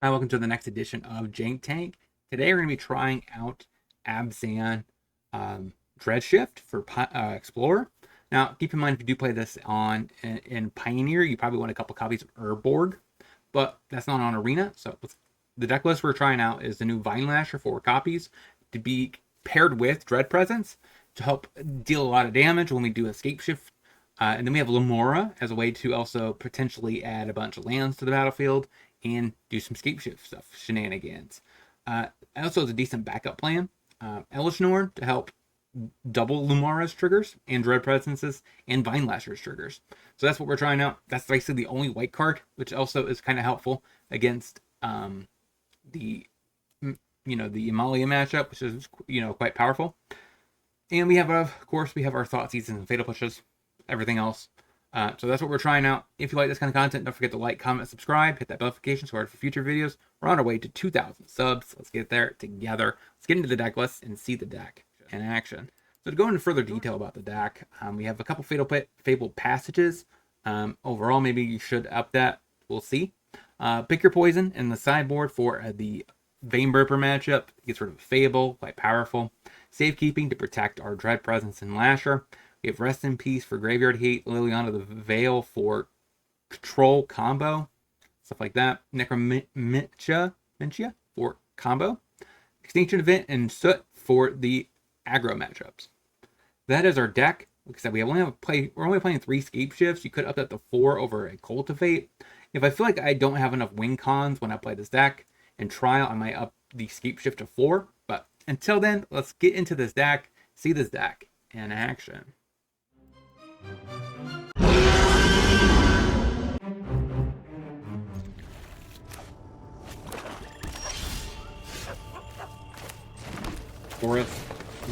Hi, welcome to the next edition of Jank Tank. Today we're going to be trying out Abzan Dreadshift for Explorer. Now, keep in mind if you do play this in Pioneer, you probably want a couple copies of Urborg, but that's not on Arena. So the deck list we're trying out is the new Vine Lasher, 4 copies, to be paired with Dread Presence to help deal a lot of damage when we do Escape Shift. And then we have Lamora as a way to also potentially add a bunch of lands to the battlefield and do some Escape Shift stuff, shenanigans. Also has a decent backup plan. Elishnor to help double Lumora's triggers and Dread Presences and Vine Lasher's triggers. So that's what we're trying out. That's basically the only white card, which also is kind of helpful against the Amalia matchup, which is quite powerful. And we have, of course, our Thought Seasons and Fatal Pushes, everything else. So that's what we're trying out. If you like this kind of content, don't forget to like, comment, subscribe, hit that notification so for future videos. We're on our way to 2,000 subs. Let's get there together. Let's get into the deck list and see the deck in action. So to go into further detail about the deck, we have a couple Fabled Passages. Overall, maybe you should up that. We'll see. Pick your poison in the sideboard for the Vein-Burper matchup. Gets rid of Fable, quite powerful. Safekeeping to protect our Dread Presence and Lasher. We have Rest in Peace for Graveyard Hate, Liliana the Veil for Control combo, stuff like that. Necromentia for combo. Extinction Event and Soot for the aggro matchups. That is our deck. Like I said, we're only playing 3 Escape Shifts. You could up that to 4 over a Cultivate. If I feel like I don't have enough win cons when I play this deck, in Trial I might up the Escape Shift to 4. But until then, let's get into this deck, see this deck in action. Forest,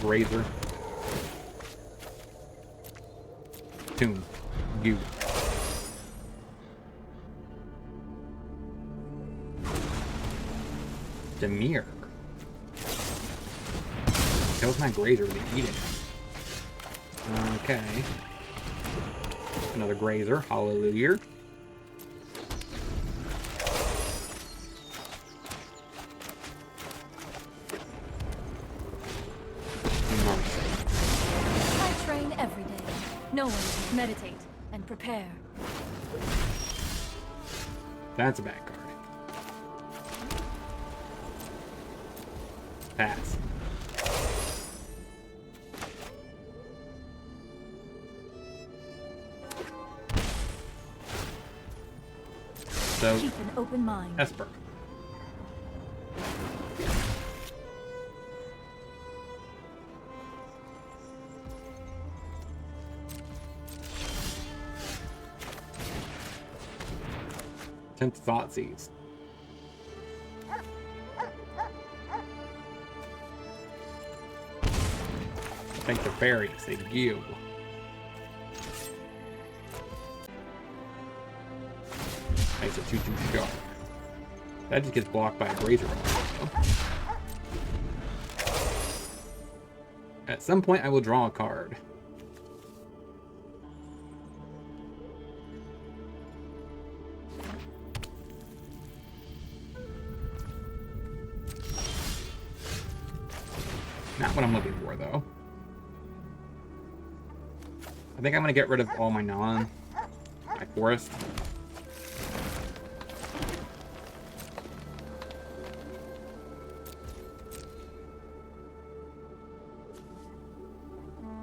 Grazer, Tomb, Goo. Demir. Kills my Grazer with the Eden. Okay. Another Grazer, Hallelujah. I train every day. No one can meditate and prepare. That's a bad card. Pass. So, keep an open mind. Esper. Tenth Thoughtseize. Thank the fairies, thank you. It's a 2/2 shark. That just gets blocked by a Grazer. At some point, I will draw a card. Not what I'm looking for, though. I think I'm going to get rid of all my forest.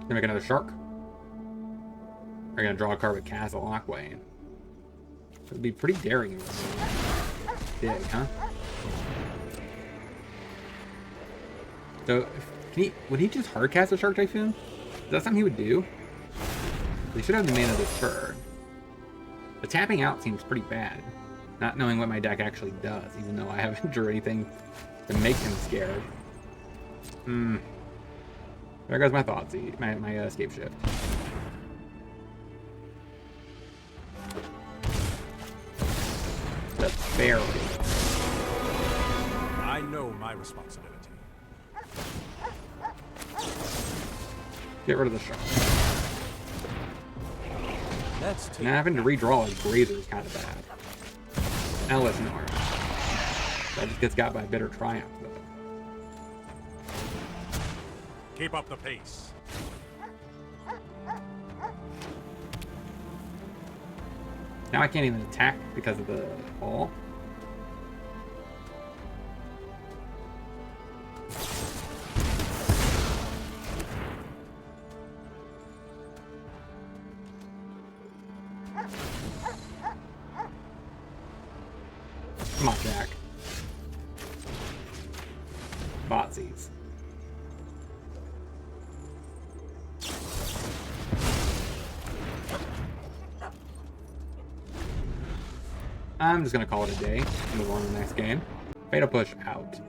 Gonna make another shark. We're gonna draw a card with Castle Lockway. It'd be pretty daring. Big, huh? So, would he just hard cast a Shark Typhoon? Is that something he would do? They should have the mana this turn. The tapping out seems pretty bad. Not knowing what my deck actually does, even though I haven't drew anything to make him scared. There goes my Thoughtseize, my Escape Shift. The fairy. I know my responsibility. Get rid of the shark. Let's take Now having to redraw his Grazer is kind of bad. Elishnor. That just gets got by bitter triumph, though. Keep up the pace. Now I can't even attack because of the ball. Come on, Jack. Botsies. I'm just gonna call it a day. Move on to the next game. Fatal Push out.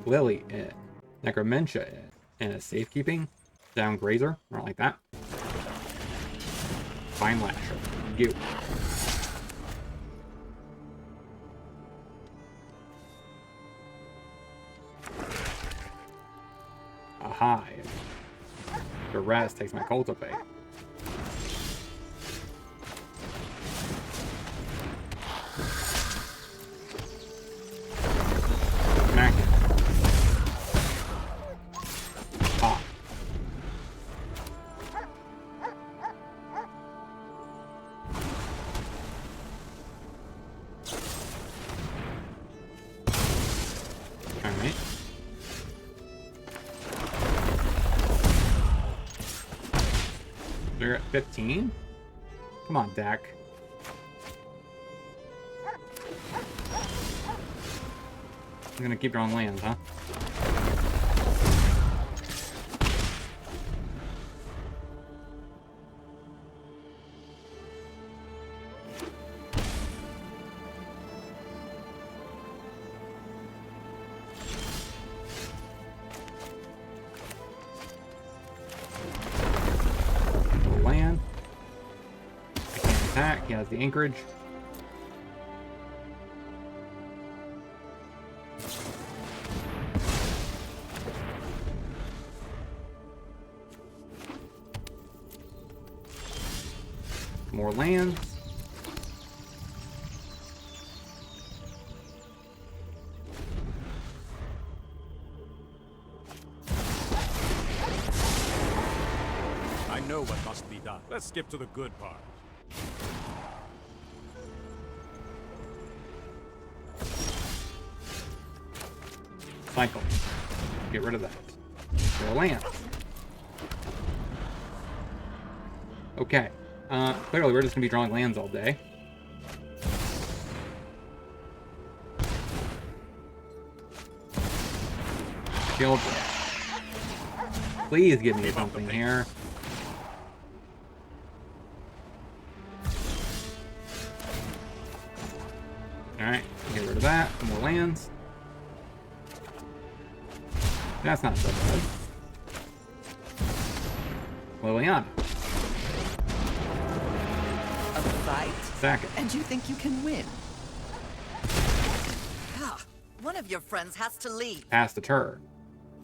Lily in. Necromentia in. And a safekeeping. Down Grazer. I don't like that. Fine Lasher. You. A hive. The rest takes my cultivate. Smack it. Pop. Alright. They're at 15? Come on, Dak. I'm gonna keep drawing lands, huh? Land. I can't attack. He has the anchorage. More lands. I know what must be done. Let's skip to the good part. Cycle. Get rid of that. More land. Okay. Clearly we're just gonna be drawing lands all day. Shield. Please give me something here. Alright, get rid of that. More lands. That's not so bad. Liliana. A fight? Sack it. And you think you can win? Ah, one of your friends has to leave. Pass the turn.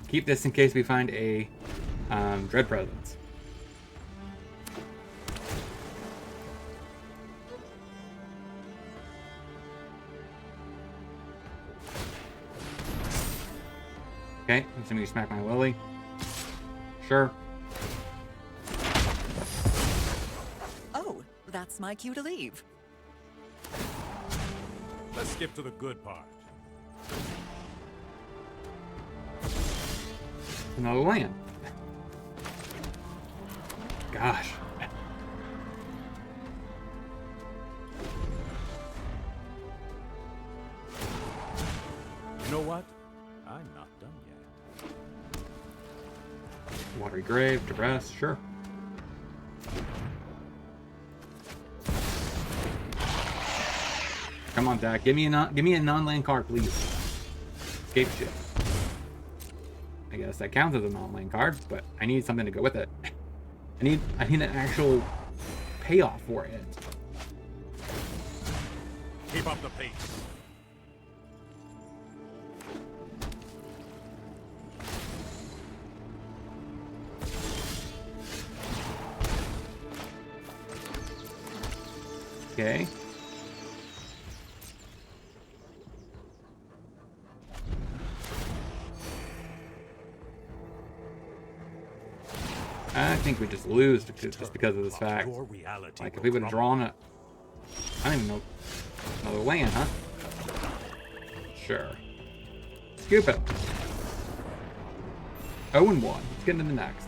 Keep this in case we find a Dread Presence. Okay, I'm assuming you smack my Lily. Sure. Oh, that's my cue to leave. Let's skip to the good part. Another land. Gosh. You know what? I'm not done yet. Watery Grave, Duress, sure. Come on, Dak. Give me a non-land card, please. Escape Shift. I guess that counts as a non-land card, but I need something to go with it. I need an actual payoff for it. Keep up the pace. Okay. I think we just lose just because of this fact. Your reality Like, if will we would have crumble. drawn a... I don't even know. Another land, huh? Sure. Scoop it. 0-1. Let's get into the next.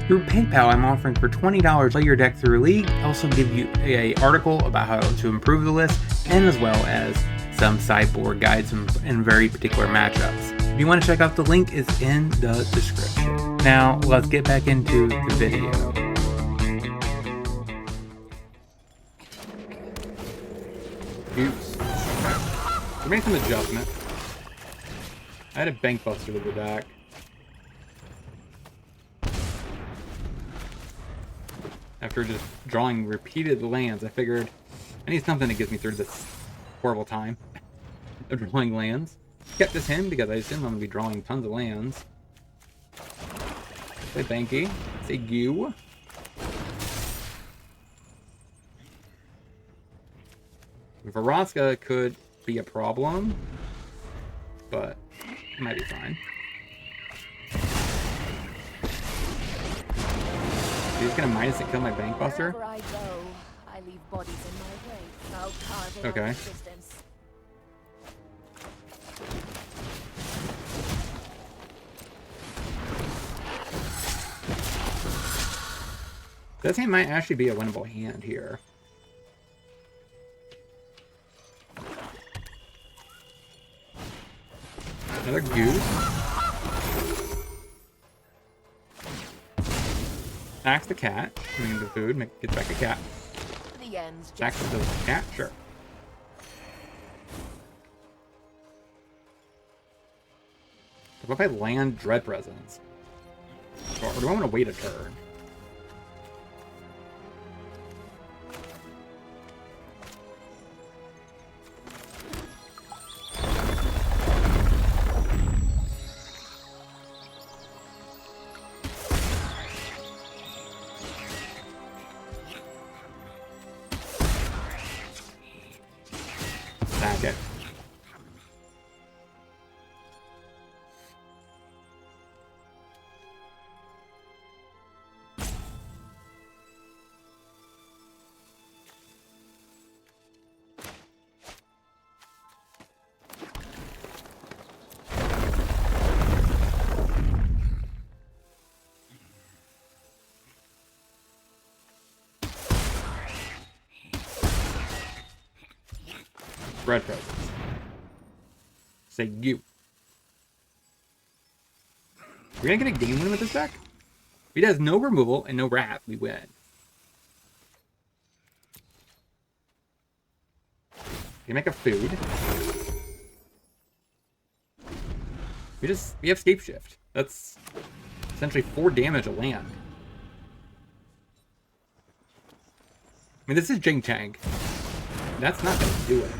Through PayPal, I'm offering for $20 lay your deck through a league. I also give you an article about how to improve the list, and as well as some sideboard guides in very particular matchups. If you want to check out the link, is in the description. Now, let's get back into the video. Oops. Okay. We made some adjustments. I had a bank buster to the deck. After just drawing repeated lands, I figured I need something that gets me through this horrible time of drawing lands. Kept this in because I assume I'm going to be drawing tons of lands. Say Banky. Say Goo. Vraska could be a problem, but it might be fine. He's gonna minus and kill my bank buster. Wherever I go, I leave bodies in my way. I'll carve in Okay. resistance. This hand might actually be a winnable hand here. Another goose. Axe the cat. I mean the food. Get back a cat. The end's just Axe the cat. Sure. What if I land Dread Presence? Or do I want to wait a turn? Sack it. Red presence. Say you. We're gonna get a game win with this deck? If he does no removal and no wrath, we win. You make a food. We have Scape Shift. That's essentially 4 damage a land. I mean, this is Jank Tank. That's not gonna do it.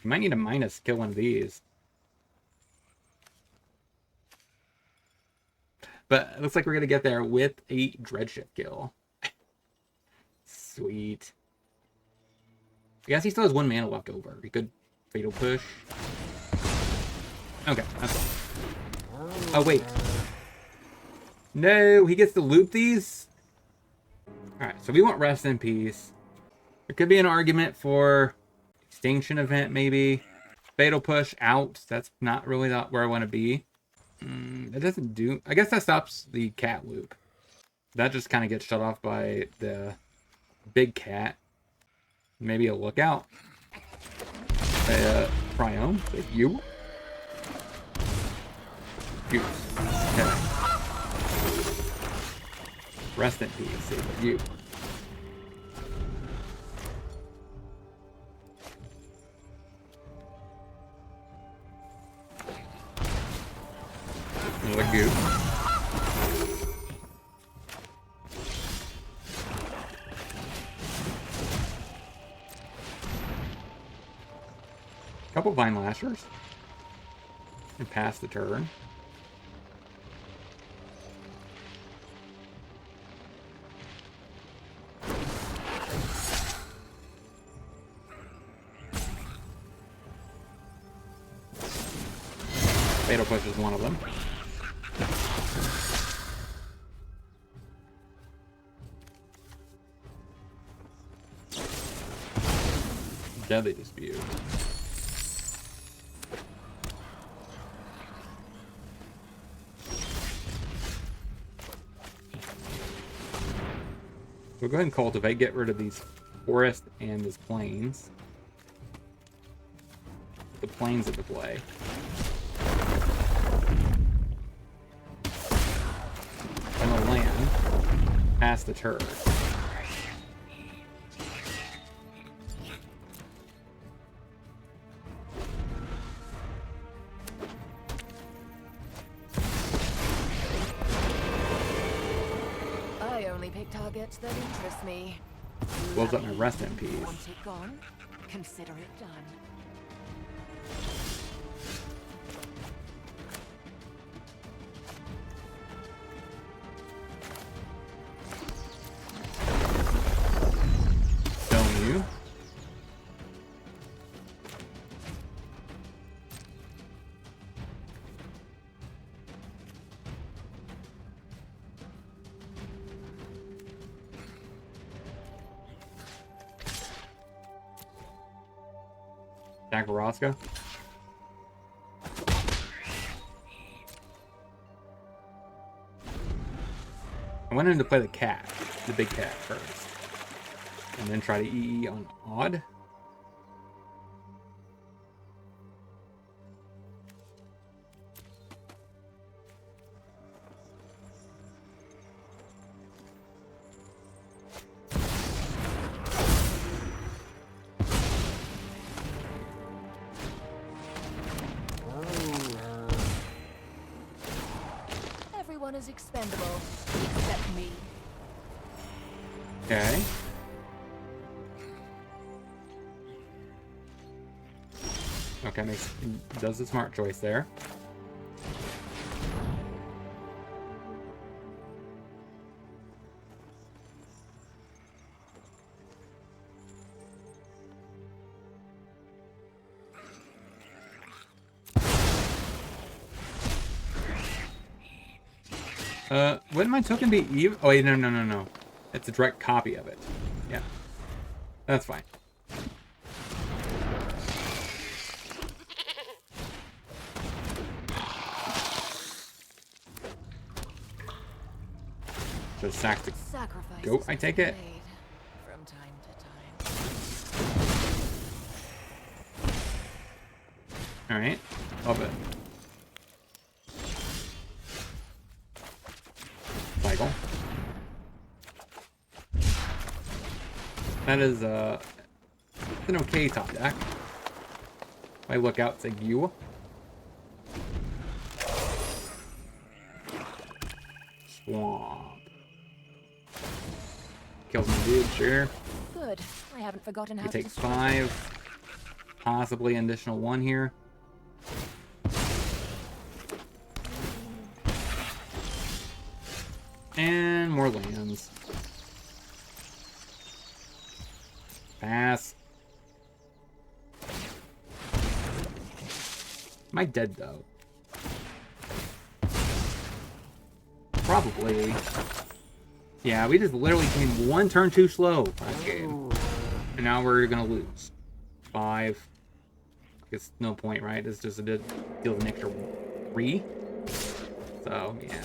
You might need a minus to kill one of these. But it looks like we're going to get there with a Dreadshift kill. Sweet. I guess he still has 1 mana left over. He could Fatal Push. Okay, that's all. Oh, wait. No, he gets to loop these? Alright, so we want Rest in Peace. There could be an argument for Extinction Event, maybe. Fatal Push out. That's not really where I want to be. That doesn't do... I guess that stops the cat loop. That just kind of gets shut off by the big cat. Maybe a Lookout. Prione. You. Goose. Okay. Rest in peace. You. Another goose. Couple Vine Lashers. And pass the turn. Fatal Push is one of them. Deadly Dispute. We'll go ahead and cultivate, get rid of these forests and these plains. The plains at the play. And the land past the turret. I only pick targets that interest me. Blows up my rest MPs. Want it gone? Consider it done. Stone you. Attack Roscoe. I wanted to play the cat, the big cat first. And then try to EE on odd. Everyone is expendable, except me. Okay. Okay, does the smart choice there. Wouldn't my token be even? Oh wait, no. It's a direct copy of it. Yeah. That's fine. Just sack the goat, I take it. From time to time. Alright. Love it. Cycle. That is it's an okay top deck. I look out, say you. Swamp. Kills my dude, sure. Good. I haven't forgotten how We to take destroy 5. Possibly an additional 1 here. And more lands. Pass. Am I dead though? Probably. Yeah, we just literally came 1 turn too slow last game. And now we're gonna lose. 5. It's no point, right? It's just a deal with an extra 3. So, yeah.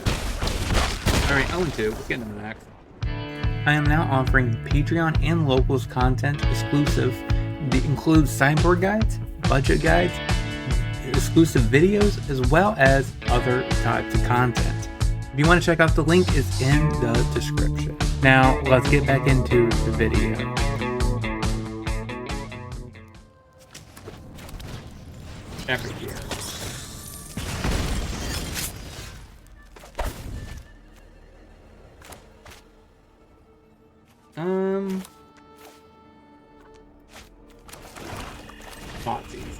Alright, 0-2. Let's get into the next. I am now offering Patreon and locals content exclusive. It includes sideboard guides, budget guides, exclusive videos, as well as other types of content. If you want to check out the link, it's in the description. Now, let's get back into the video. Epic here. Thoughtseize.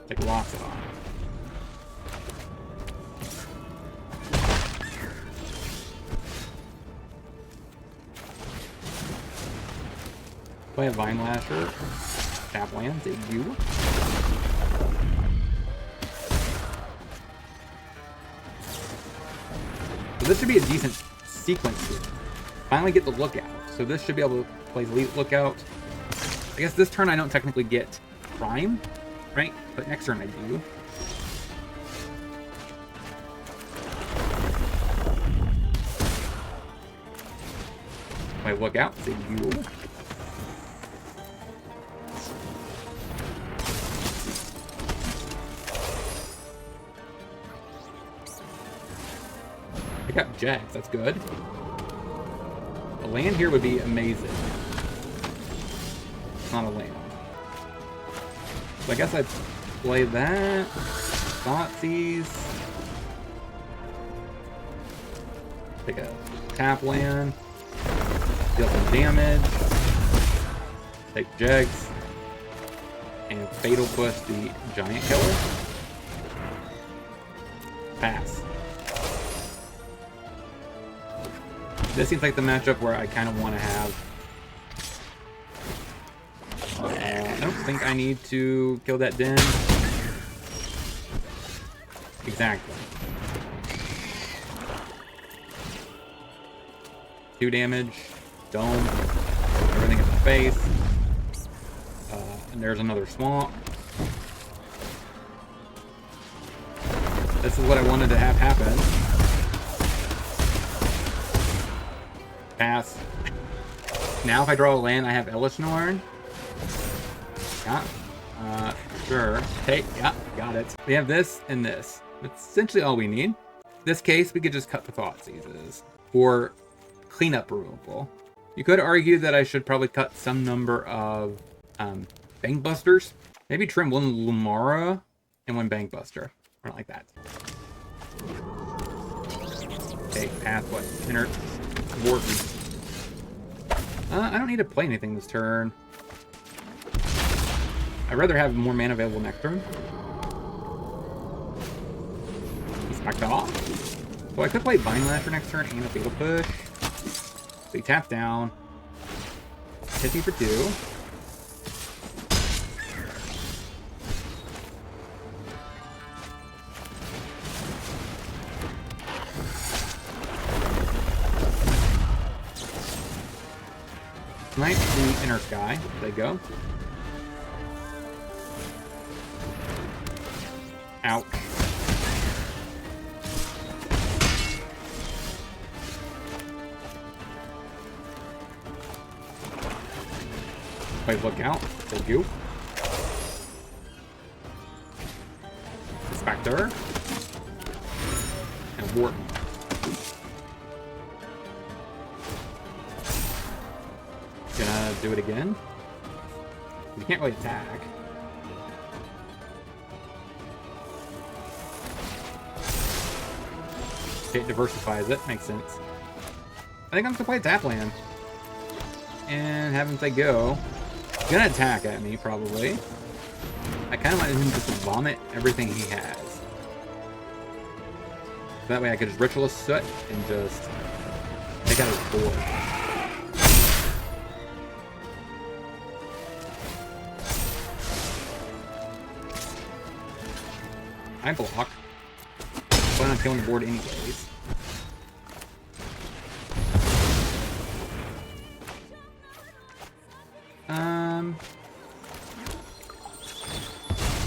Take lots of on. Play a Vine Lasher. Tap land, debut. So this should be a decent sequence here. Finally get the lookout. So this should be able to play lookout. I guess this turn I don't technically get prime, right? But next turn I do. Play lookout, debut. Pick up Jags, that's good. A land here would be amazing. It's not a land. So I guess I'd play that. Thoughtseize. Take a tap land. Deal some damage. Take Jags. And Fatal Push the Giant Killer. Pass. This seems like the matchup where I kind of want to have... I don't think I need to kill that den. Exactly. 2 damage. Dome. Everything in the face. And there's another swamp. This is what I wanted to have happen. Pass. Now if I draw a land, I have Elishnorn. Yeah. Sure. Take. Yeah, got it. We have this and this. That's essentially all we need. In this case, we could just cut the Thoughtseizes for cleanup removal. You could argue that I should probably cut some number of Bankbusters. Maybe trim 1 Lumara and 1 Bankbuster. I don't like that. Okay, pass what? Inner Warden. I don't need to play anything this turn. I'd rather have more mana available next turn. He's backed off. So I could play Vine Lasher next turn and a Fatal Push. So he taps down. Hits me for 2. Smite the Inner Sky. There they go. Ouch. Wait, look out. Thank you. Spectre. And Wharton. Gonna do it again. You can't really attack. Okay, it diversifies it. Makes sense. I think I'm gonna play tap land. And have him say go. He's gonna attack at me, probably. I kind of want him to just vomit everything he has. That way I could just Ritualist Soot and just take out his board. I block. Plan on killing the board anyways.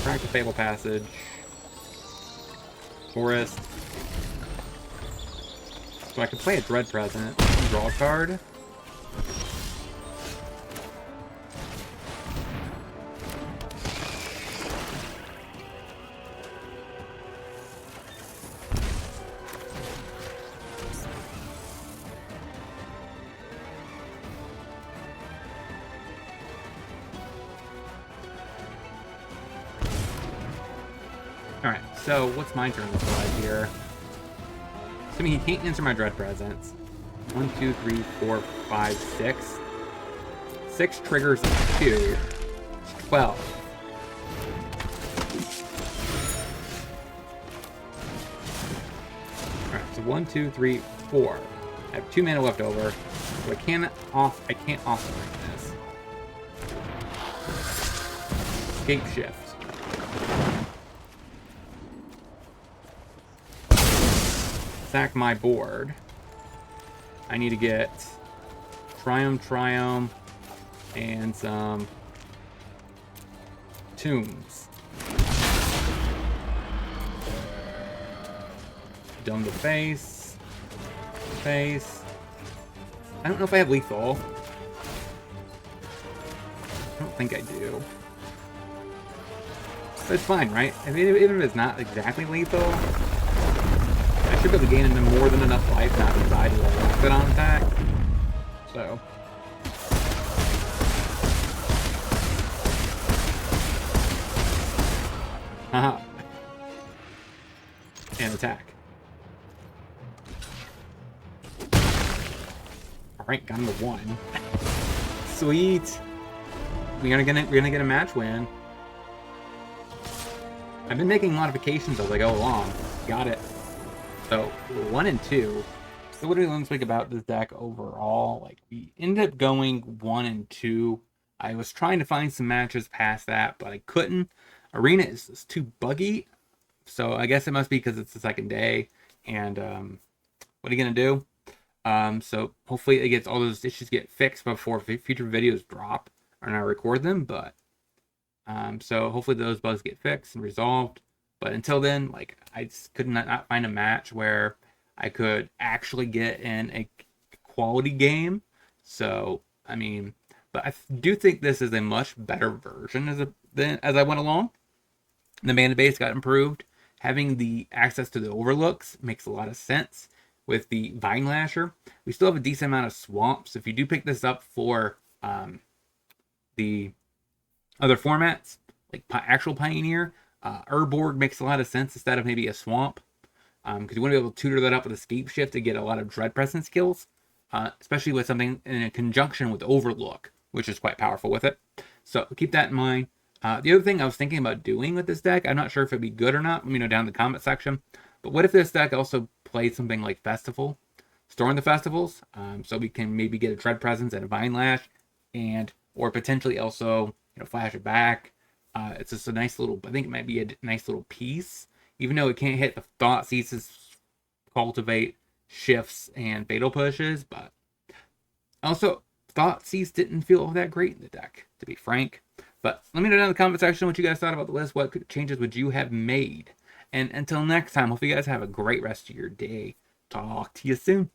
Crack the Fable Passage. Forest. So I could play a Dread Present. Draw a card. Alright, so what's my turn look like here? Assuming he can't answer my Dread Presents. 1, 2, 3, 4, 5, 6. 6 triggers 2. 12. Alright, so 1, 2, 3, 4. I have 2 mana left over. So I can't off-screen this. Escape Shift. Sack my board. I need to get Triumph, and some Tombs. Dome the face. Face. I don't know if I have lethal. I don't think I do. But it's fine, right? I mean, even if it's not exactly lethal, I should be able to gain into more than enough life not to die to a rocket on attack. So. Haha. And attack. Alright, got him to 1. Sweet. We're gonna get a match win. I've been making modifications as I go along. Got it. So 1 and 2. So what do we learn this week about this deck overall? Like, we ended up going 1 and 2. I was trying to find some matches past that, but I couldn't. Arena is too buggy. So I guess it must be because it's the second day. And what are you gonna do? So hopefully it gets all those issues get fixed before future videos drop and I record them. But so hopefully those bugs get fixed and resolved. But until then, like, I just could not find a match where I could actually get in a quality game. So I mean, but I do think this is a much better version as I went along. The mana base got improved. Having the access to the overlooks makes a lot of sense. With the Vine Lasher, we still have a decent amount of swamps. If you do pick this up for the other formats, like actual Pioneer, Urborg makes a lot of sense instead of maybe a swamp. Because you want to be able to tutor that up with Escape Shift to get a lot of Dread Presence skills. Especially with something in a conjunction with Overlook, which is quite powerful with it. So keep that in mind. The other thing I was thinking about doing with this deck, I'm not sure if it'd be good or not. Let me know down in the comment section. But what if this deck also plays something like Festival? Storing the Festivals, so we can maybe get a Dread Presence and a Vine Lash, or potentially also, flash it back. It's just a nice little, I think it might be a nice little piece, even though it can't hit the Thought Seizes, Cultivate, Shifts, and Fatal Pushes. But also, Thought Seize didn't feel all that great in the deck, to be frank. But let me know down in the comment section what you guys thought about the list. What changes would you have made? And until next time, hope you guys have a great rest of your day. Talk to you soon.